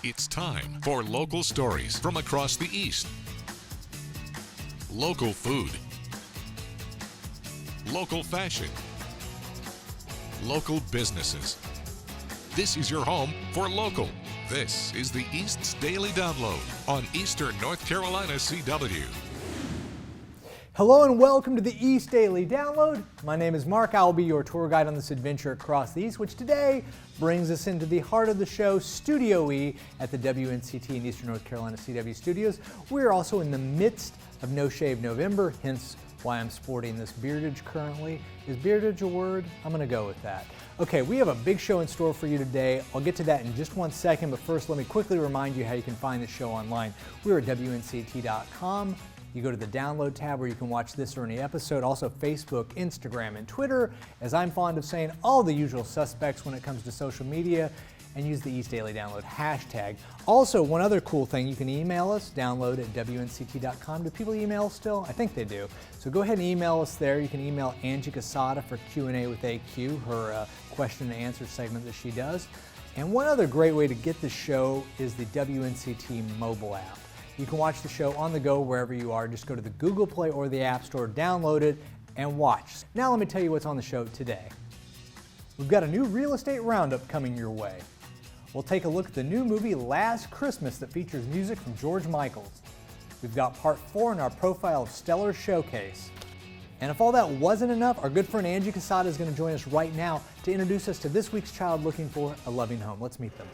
It's time for local stories from across the East. Local food. Local fashion. Local businesses. This is your home for local. This is the East's Daily Download on Eastern North Carolina CW. Hello and welcome to the East Daily Download. My name is Mark. I will be your tour guide on this adventure across the East, which today brings us into the heart of the show, Studio E at the WNCT in Eastern North Carolina CW studios. We're also in the midst of No Shave November, hence why I'm sporting this beardage currently. Is beardage a word? I'm going to go with that. Okay, we have a big show in store for you today. I'll get to that in just one second, but first let me quickly remind you how you can find the show online. We're at WNCT.com. You go to the download tab where you can watch this or any episode. Also Facebook, Instagram, and Twitter. As I'm fond of saying, all the usual suspects when it comes to social media, and use the East Daily Download hashtag. Also, one other cool thing, you can email us, download at WNCT.com. Do people email still? I think they do. So go ahead and email us there. You can email Angie Casada for Q&A with AQ, her question and answer segment that she does. And one other great way to get the show is the WNCT mobile app. You can watch the show on the go wherever you are. Just go to the Google Play or the App Store, download it, and watch. Now let me tell you what's on the show today. We've got a new real estate roundup coming your way. We'll take a look at the new movie Last Christmas that features music from George Michaels. We've got part 4 in our Profile of Stellar Showcase. And if all that wasn't enough, our good friend Angie Casada is going to join us right now to introduce us to this week's child looking for a loving home. Let's meet them.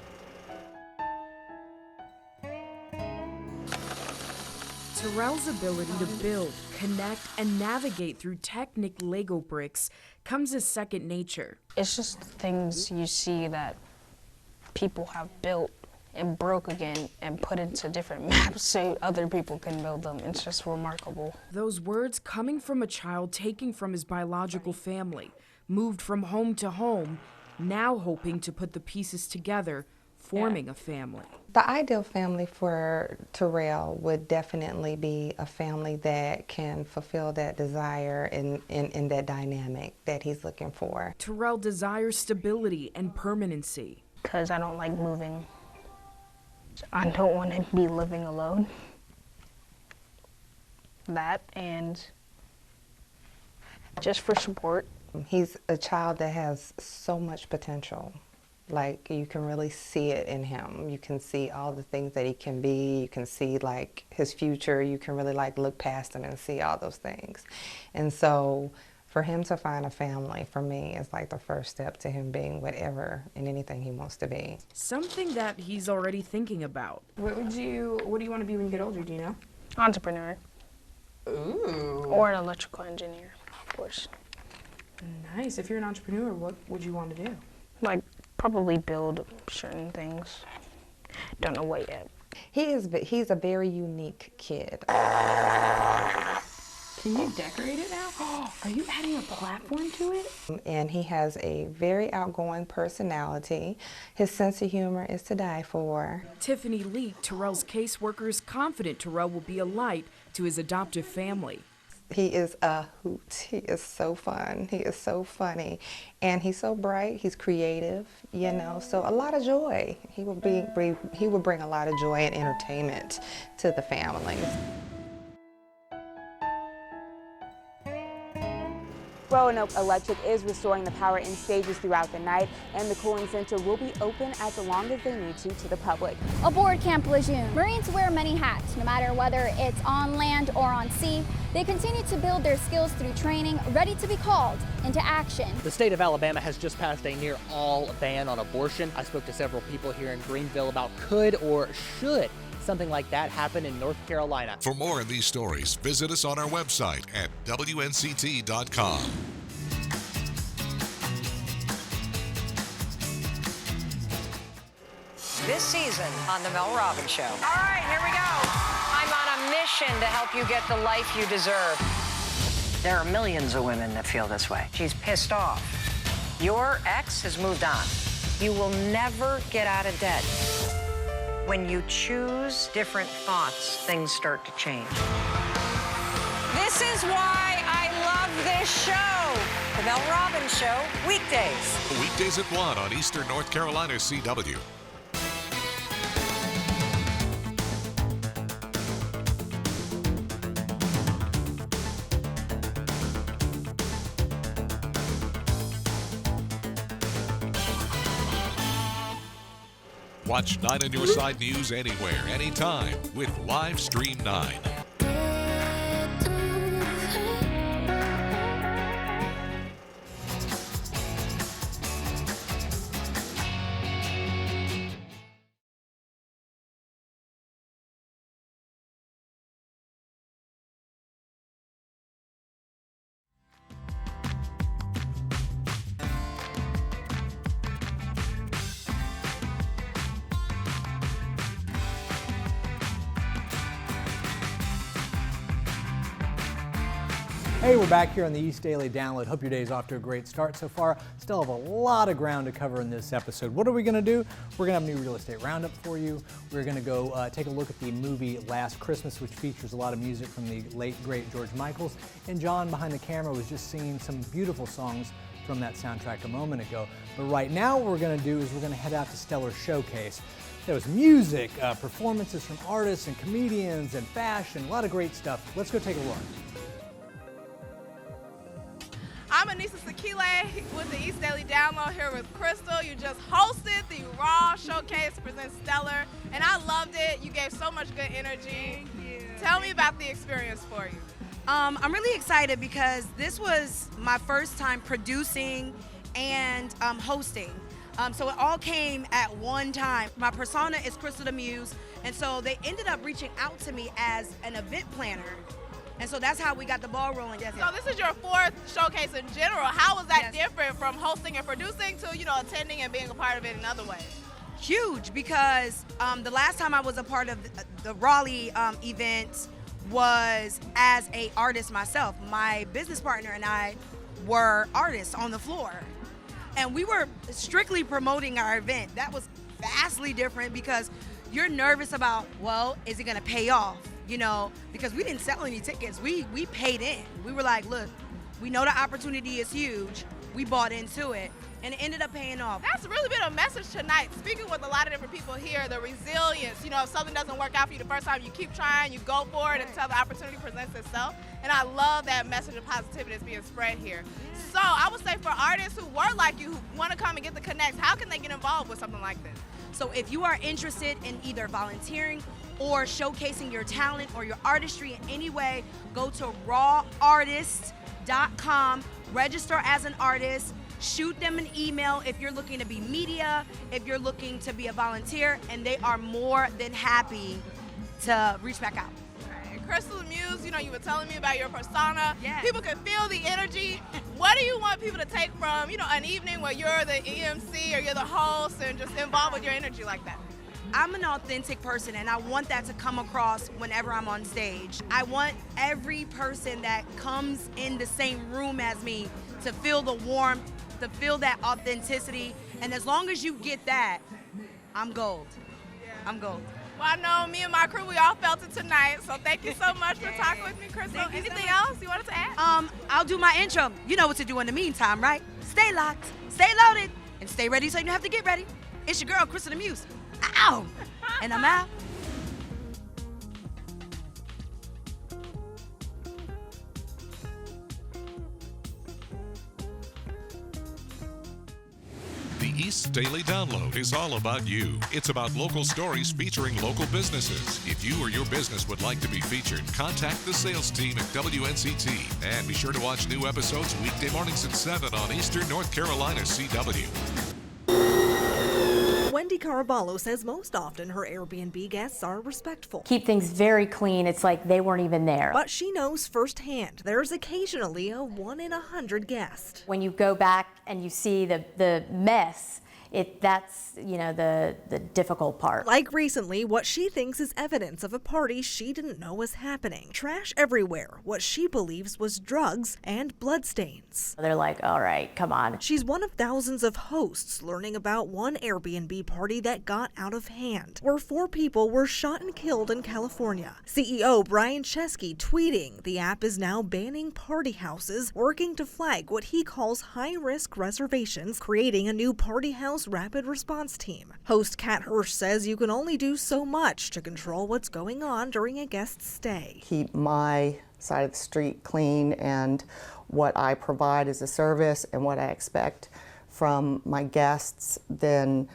Terrell's ability to build, connect, and navigate through Technic Lego bricks comes as second nature. It's just things you see that people have built and broke again and put into different maps so other people can build them. It's just remarkable. Those words coming from a child taken from his biological family, moved from home to home, now hoping to put the pieces together, forming a family. The ideal family for Terrell would definitely be a family that can fulfill that desire in that dynamic that he's looking for. Terrell desires stability and permanency. Because I don't like moving. I don't want to be living alone. That, and just for support. He's a child that has so much potential. Like, you can really see it in him. You can see all the things that he can be. You can see like his future. You can really like look past him and see all those things. And so for him to find a family, for me, is like the first step to him being whatever and anything he wants to be. Something that he's already thinking about. What do you want to be when you get older, do you know? Entrepreneur. Ooh. Or an electrical engineer, of course. Nice. If you're an entrepreneur, what would you want to do? Like, probably build certain things. Don't know what yet. He's a very unique kid. Can you decorate it now? Are you adding a platform to it? And he has a very outgoing personality. His sense of humor is to die for. Tiffany Leak, Terrell's caseworker, is confident Terrell will be a light to his adoptive family. He is a hoot. He is so fun. He is so funny. And he's so bright. He's creative, you know, so a lot of joy. He would bring a lot of joy and entertainment to the family. Roundup Electric is restoring the power in stages throughout the night, and the cooling center will be open as long as they need to the public. Aboard Camp Lejeune, Marines wear many hats, no matter whether it's on land or on sea. They continue to build their skills through training, ready to be called into action. The state of Alabama has just passed a near-all ban on abortion. I spoke to several people here in Greenville about could or should something like that happen in North Carolina. For more of these stories, visit us on our website at WNCT.com. This season on The Mel Robbins Show. All right, here we go. I'm on a mission to help you get the life you deserve. There are millions of women that feel this way. She's pissed off. Your ex has moved on. You will never get out of debt. When you choose different thoughts, things start to change. This is why I love this show. The Mel Robbins Show, weekdays. Weekdays at 1 on Eastern North Carolina CW. Watch 9 on Your Side News anywhere, anytime with Live Stream 9. Hey, we're back here on the East Daily Download. Hope your day's off to a great start so far. Still have a lot of ground to cover in this episode. What are we going to do? We're going to have a new real estate roundup for you. We're going to go take a look at the movie Last Christmas, which features a lot of music from the late, great George Michaels. And John behind the camera was just singing some beautiful songs from that soundtrack a moment ago. But right now what we're going to do is we're going to head out to Stellar Showcase. There was music, performances from artists and comedians and fashion, a lot of great stuff. Let's go take a look. I'm Anissa Sakile with the East Daily Download here with Crystal. You just hosted the Raw Showcase presents Stellar, and I loved it. You gave so much good energy. Thank you. Tell me about the experience for you. I'm really excited because this was my first time producing and hosting. So it all came at one time. My persona is Crystal the Muse, and so they ended up reaching out to me as an event planner. And so that's how we got the ball rolling. Yes, so this is your fourth showcase in general. How was that different from hosting and producing to, attending and being a part of it in other ways? Huge, because the last time I was a part of the Raleigh event was as a artist myself. My business partner and I were artists on the floor. And we were strictly promoting our event. That was vastly different because you're nervous about, well, is it gonna pay off? Because we didn't sell any tickets. We paid in. We were like, look, we know the opportunity is huge. We bought into it, and it ended up paying off. That's really been a message tonight. Speaking with a lot of different people here, the resilience, if something doesn't work out for you the first time, you keep trying, you go for it until the opportunity presents itself. And I love that message of positivity that's being spread here. So I would say for artists who were like you, who want to come and get the connects, how can they get involved with something like this? So if you are interested in either volunteering or showcasing your talent or your artistry in any way, go to rawartist.com, register as an artist, shoot them an email if you're looking to be media, if you're looking to be a volunteer, and they are more than happy to reach back out. Right. Crystal Muse, you were telling me about your persona. Yes. People can feel the energy. What do you want people to take from, an evening where you're the EMC or you're the host and just involved with your energy like that? I'm an authentic person, and I want that to come across whenever I'm on stage. I want every person that comes in the same room as me to feel the warmth, to feel that authenticity, and as long as you get that, I'm gold. Yeah. I'm gold. Well, I know me and my crew, we all felt it tonight, so thank you so much for talking with me, Crystal. Anything else you wanted to add? I'll do my intro. You know what to do in the meantime, right? Stay locked, stay loaded, and stay ready so you don't have to get ready. It's your girl, Crystal the Muse. Ow! And I'm out. The East Daily Download is all about you. It's about local stories featuring local businesses. If you or your business would like to be featured, contact the sales team at WNCT. And be sure to watch new episodes weekday mornings at 7 on Eastern North Carolina CW. Wendy Caraballo says most often her Airbnb guests are respectful. Keep things very clean. It's like they weren't even there. But she knows firsthand there's occasionally a 1 in 100 guest. When you go back and you see the mess, that's the difficult part. Like recently, what she thinks is evidence of a party she didn't know was happening. Trash everywhere, what she believes was drugs and bloodstains. They're like, all right, come on. She's one of thousands of hosts learning about one Airbnb party that got out of hand, where 4 people were shot and killed in California. CEO Brian Chesky tweeting the app is now banning party houses, working to flag what he calls high-risk reservations, creating a new party house rapid response team. Host Kat Hirsch says you can only do so much to control what's going on during a guest's stay. Keep my side of the street clean, and what I provide as a service and what I expect from my guests, then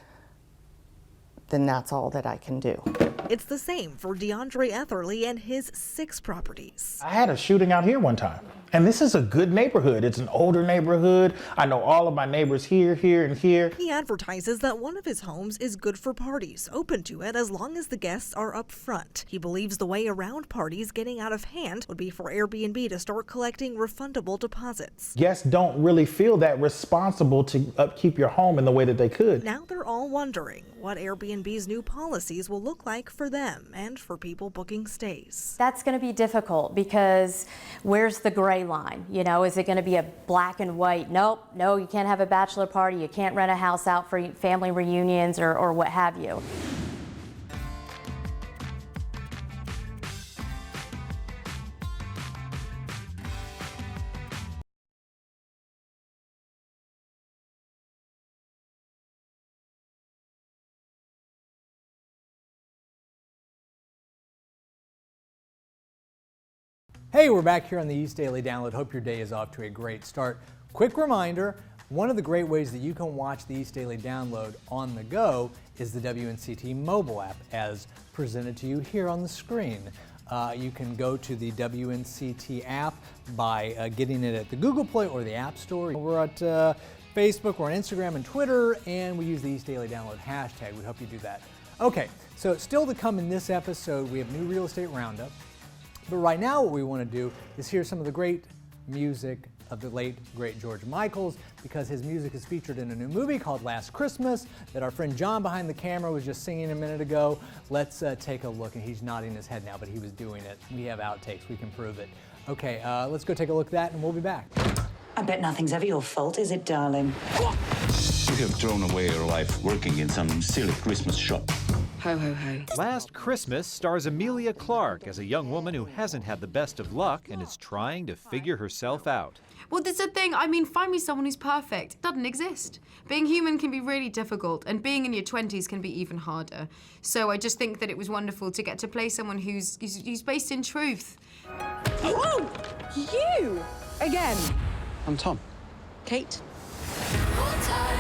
then that's all that I can do. It's the same for DeAndre Etherly and his 6 properties. I had a shooting out here one time, and this is a good neighborhood. It's an older neighborhood. I know all of my neighbors here, and here. He advertises that one of his homes is good for parties, open to it as long as the guests are up front. He believes the way around parties getting out of hand would be for Airbnb to start collecting refundable deposits. Guests don't really feel that responsible to upkeep your home in the way that they could. Now they're all wondering what Airbnb's new policies will look like for them and for people booking stays. That's going to be difficult because where's the gray line? You know, is it going to be a black and white? Nope, no, you can't have a bachelor party, you can't rent a house out for family reunions or what have you. Hey, we're back here on the East Daily Download. Hope your day is off to a great start. Quick reminder, one of the great ways that you can watch the East Daily Download on the go is the WNCT mobile app as presented to you here on the screen. You can go to the WNCT app by getting it at the Google Play or the App Store. We're at Facebook, we're on Instagram and Twitter, and we use the East Daily Download hashtag. We hope you do that. Okay, so still to come in this episode, we have new real estate roundup. But right now what we want to do is hear some of the great music of the late, great George Michael's, because his music is featured in a new movie called Last Christmas that our friend John behind the camera was just singing a minute ago. Let's take a look, and he's nodding his head now, but he was doing it. We have outtakes, we can prove it. Okay, let's go take a look at that and we'll be back. I bet nothing's ever your fault, is it, darling? You have thrown away your life working in some silly Christmas shop. Ho, ho, ho. Last Christmas stars Emilia Clarke as a young woman who hasn't had the best of luck and is trying to figure herself out. Well, there's a thing, I mean, find me someone who's perfect. It doesn't exist. Being human can be really difficult, and being in your 20s can be even harder. So I just think that it was wonderful to get to play someone who's based in truth. Whoa! You! Again. I'm Tom. Kate.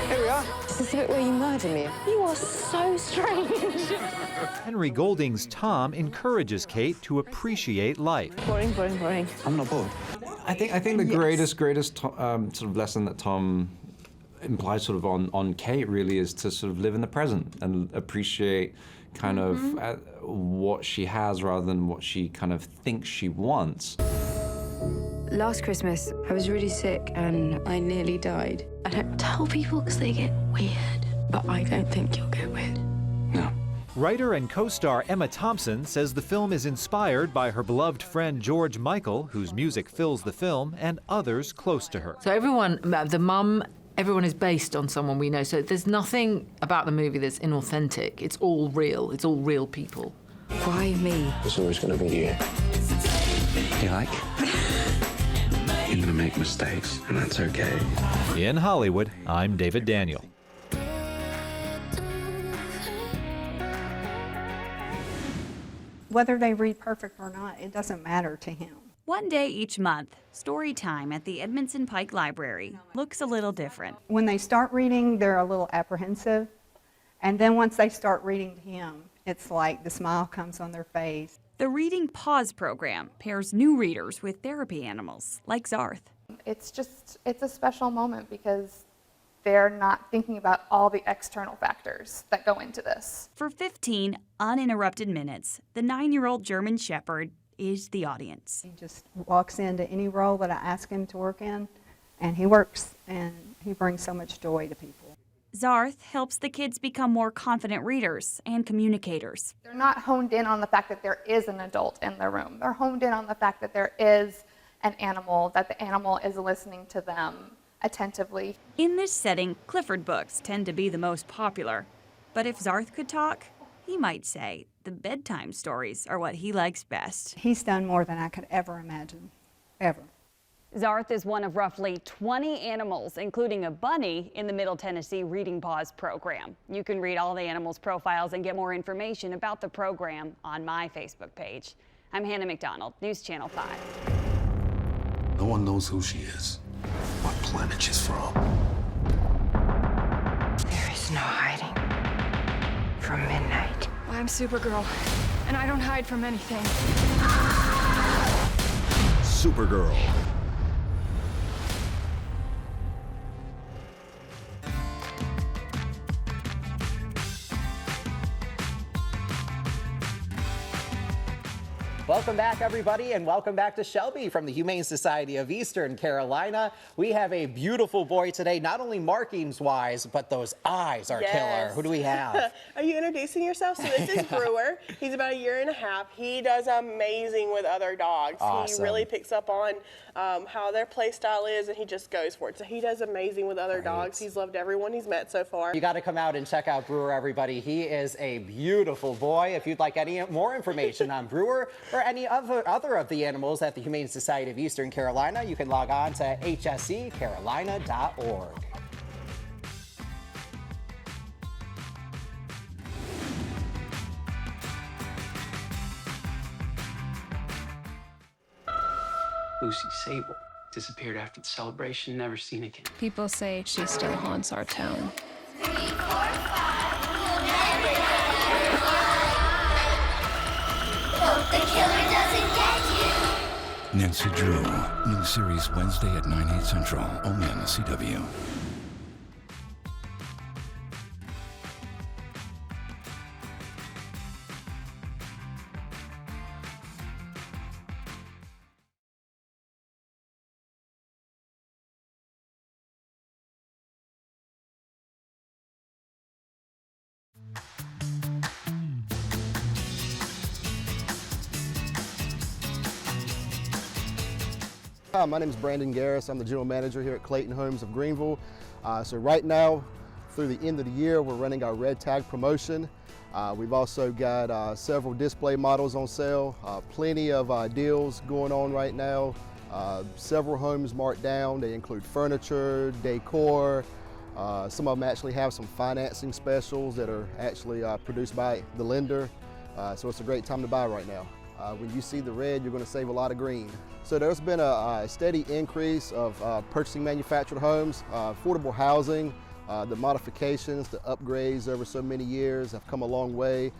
Here we are. Is this the bit where you murder me? You are so strange. Henry Golding's Tom encourages Kate to appreciate life. Boring, boring, boring. I'm not bored. I think the greatest sort of lesson that Tom implies sort of on Kate really is to sort of live in the present and appreciate kind of what she has rather than what she kind of thinks she wants. Last Christmas, I was really sick and I nearly died. I don't tell people because they get weird, but I don't think you'll get weird. No. Writer and co-star Emma Thompson says the film is inspired by her beloved friend George Michael, whose music fills the film, and others close to her. So everyone, the mum, everyone is based on someone we know. So there's nothing about the movie that's inauthentic. It's all real. It's all real people. Why me? It's always going to be you. You like? You're going to make mistakes, and that's okay. In Hollywood, I'm David Daniel. Whether they read perfect or not, it doesn't matter to him. One day each month, story time at the Edmondson Pike Library looks a little different. When they start reading, they're a little apprehensive. And then once they start reading to him, it's like the smile comes on their face. The Reading Pause program pairs new readers with therapy animals, like Zarth. It's a special moment because they're not thinking about all the external factors that go into this. For 15 uninterrupted minutes, the 9-year-old German Shepherd is the audience. He just walks into any role that I ask him to work in, and he works, and he brings so much joy to people. Zarth helps the kids become more confident readers and communicators. They're not honed in on the fact that there is an adult in the room. They're honed in on the fact that there is an animal, that the animal is listening to them attentively. In this setting, Clifford books tend to be the most popular. But if Zarth could talk, he might say the bedtime stories are what he likes best. He's done more than I could ever imagine, ever. Zarth is one of roughly 20 animals, including a bunny, in the Middle Tennessee Reading Pause program. You can read all the animals' profiles and get more information about the program on my Facebook page. I'm Hannah McDonald, News Channel 5. No one knows who she is, what planet she's from. There is no hiding from midnight. I'm Supergirl, and I don't hide from anything. Supergirl. Welcome back, everybody, and welcome back to Shelby from the Humane Society of Eastern Carolina. We have a beautiful boy today, not only markings-wise, but those eyes are killer. Who do we have? Are you introducing yourself? So this is Brewer. He's about 1.5 years. He does amazing with other dogs. Awesome. He really picks up on how their play style is, and he just goes for it. So he does amazing with other dogs. He's loved everyone he's met so far. You got to come out and check out Brewer, everybody. He is a beautiful boy. If you'd like any more information on Brewer or any other of the animals at the Humane Society of Eastern Carolina, you can log on to hsecarolina.org. Lucy Sable disappeared after the celebration, never seen again. People say she still haunts our town. The killer doesn't get you. Nancy Drew. New series Wednesday at 9/8 Central. Only on the CW. Hi, my name is Brandon Garris. I'm the general manager here at Clayton Homes of Greenville. So right now, through the end of the year, we're running our red tag promotion. We've also got several display models on sale, plenty of deals going on right now. Several homes marked down. They include furniture, decor. Some of them actually have some financing specials that are actually produced by the lender. So it's a great time to buy right now. When you see the red, you're going to save a lot of green. So there's been a steady increase of purchasing manufactured homes, affordable housing. The modifications, the upgrades over so many years have come a long way.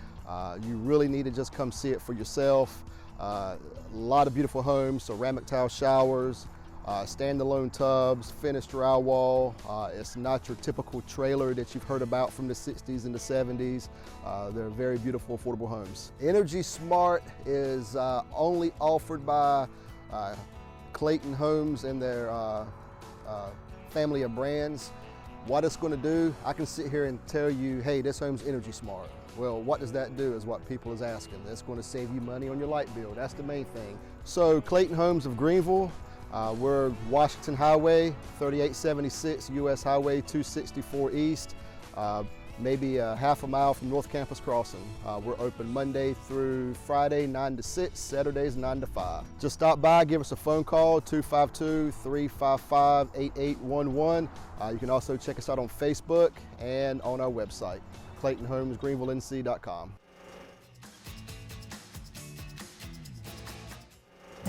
You really need to just come see it for yourself. A lot of beautiful homes, ceramic tile showers, standalone tubs, finished drywall. It's not your typical trailer that you've heard about from the 60s and the 70s. They're very beautiful, affordable homes. Energy Smart is only offered by Clayton Homes and their family of brands. What it's going to do, I can sit here and tell you, hey, this home's Energy Smart. Well, what does that do is what people is asking. That's going to save you money on your light bill. That's the main thing. So Clayton Homes of Greenville, we're Washington Highway, 3876 US Highway 264 East, maybe a half a mile from North Campus Crossing. We're open Monday through Friday, 9 to 6, Saturdays 9 to 5. Just stop by, give us a phone call, 252-355-8811. You can also check us out on Facebook and on our website, ClaytonHomesGreenvilleNC.com.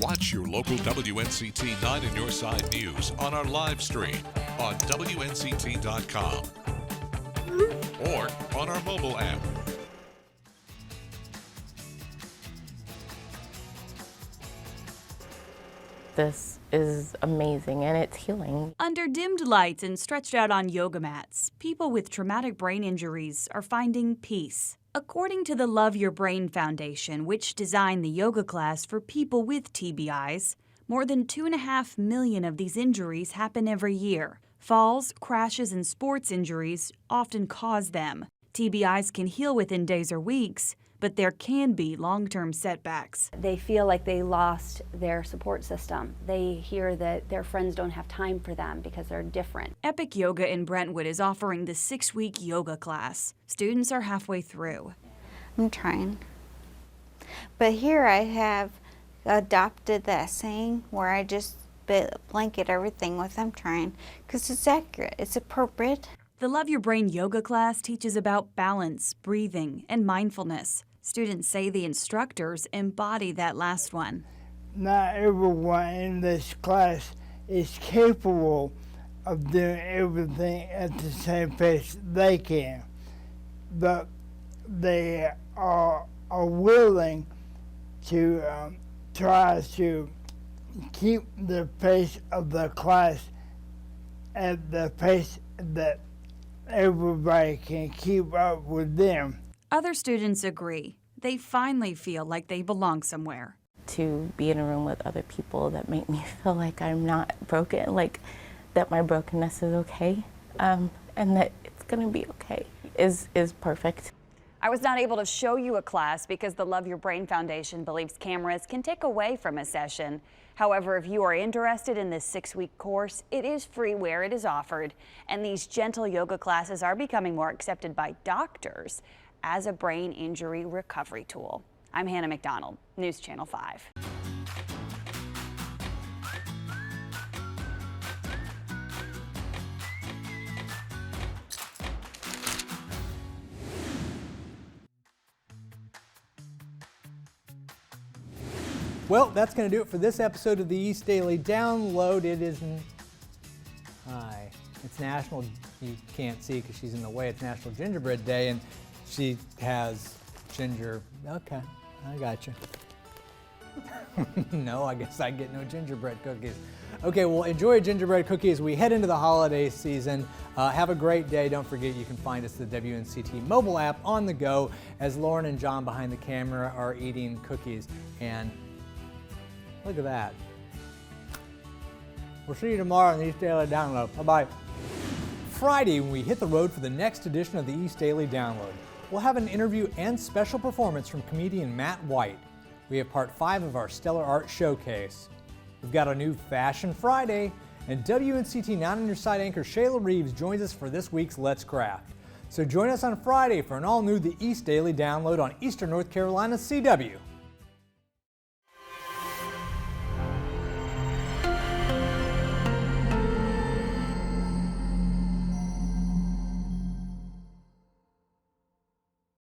Watch your local WNCT 9 in Your Side news on our live stream on WNCT.com or on our mobile app. This is amazing and it's healing. Under dimmed lights and stretched out on yoga mats, people with traumatic brain injuries are finding peace. According to the Love Your Brain Foundation, which designed the yoga class for people with TBIs, more than 2.5 million of these injuries happen every year. Falls, crashes, and sports injuries often cause them. TBIs can heal within days or weeks, but there can be long-term setbacks. They feel like they lost their support system. They hear that their friends don't have time for them because they're different. Epic Yoga in Brentwood is offering the 6-week yoga class. Students are halfway through. I'm trying. But here I have adopted that saying where I just blanket everything with I'm trying because it's accurate, it's appropriate. The Love Your Brain yoga class teaches about balance, breathing, and mindfulness. Students say the instructors embody that last one. Not everyone in this class is capable of doing everything at the same pace they can. But they are willing to try to keep the pace of the class at the pace that everybody can keep up with them. Other students agree. They finally feel like they belong somewhere. To be in a room with other people that make me feel like I'm not broken, like that my brokenness is okay, and that it's gonna be okay, is perfect. I was not able to show you a class because the Love Your Brain Foundation believes cameras can take away from a session. However, if you are interested in this 6-week course, it is free where it is offered, and these gentle yoga classes are becoming more accepted by doctors as a brain injury recovery tool. I'm Hannah McDonald, News Channel 5. Well, that's going to do it for this episode of the East Daily Download. It is, hi, it's National, you can't see because she's in the way, it's National Gingerbread Day, and she has ginger, okay, I got you. No, I guess I get no gingerbread cookies. Okay, well, enjoy a gingerbread cookie as we head into the holiday season. Have a great day. Don't forget you can find us at the WNCT mobile app on the go as Lauren and John behind the camera are eating cookies. And look at that. We'll see you tomorrow on the East Daily Download. Bye-bye. Friday, when we hit the road for the next edition of the East Daily Download, we'll have an interview and special performance from comedian Matt White. We have part 5 of our Stellar Art Showcase. We've got a new Fashion Friday, and WNCT 9 on Your Side anchor Shayla Reeves joins us for this week's Let's Craft. So join us on Friday for an all-new The East Daily Download on Eastern North Carolina's CW.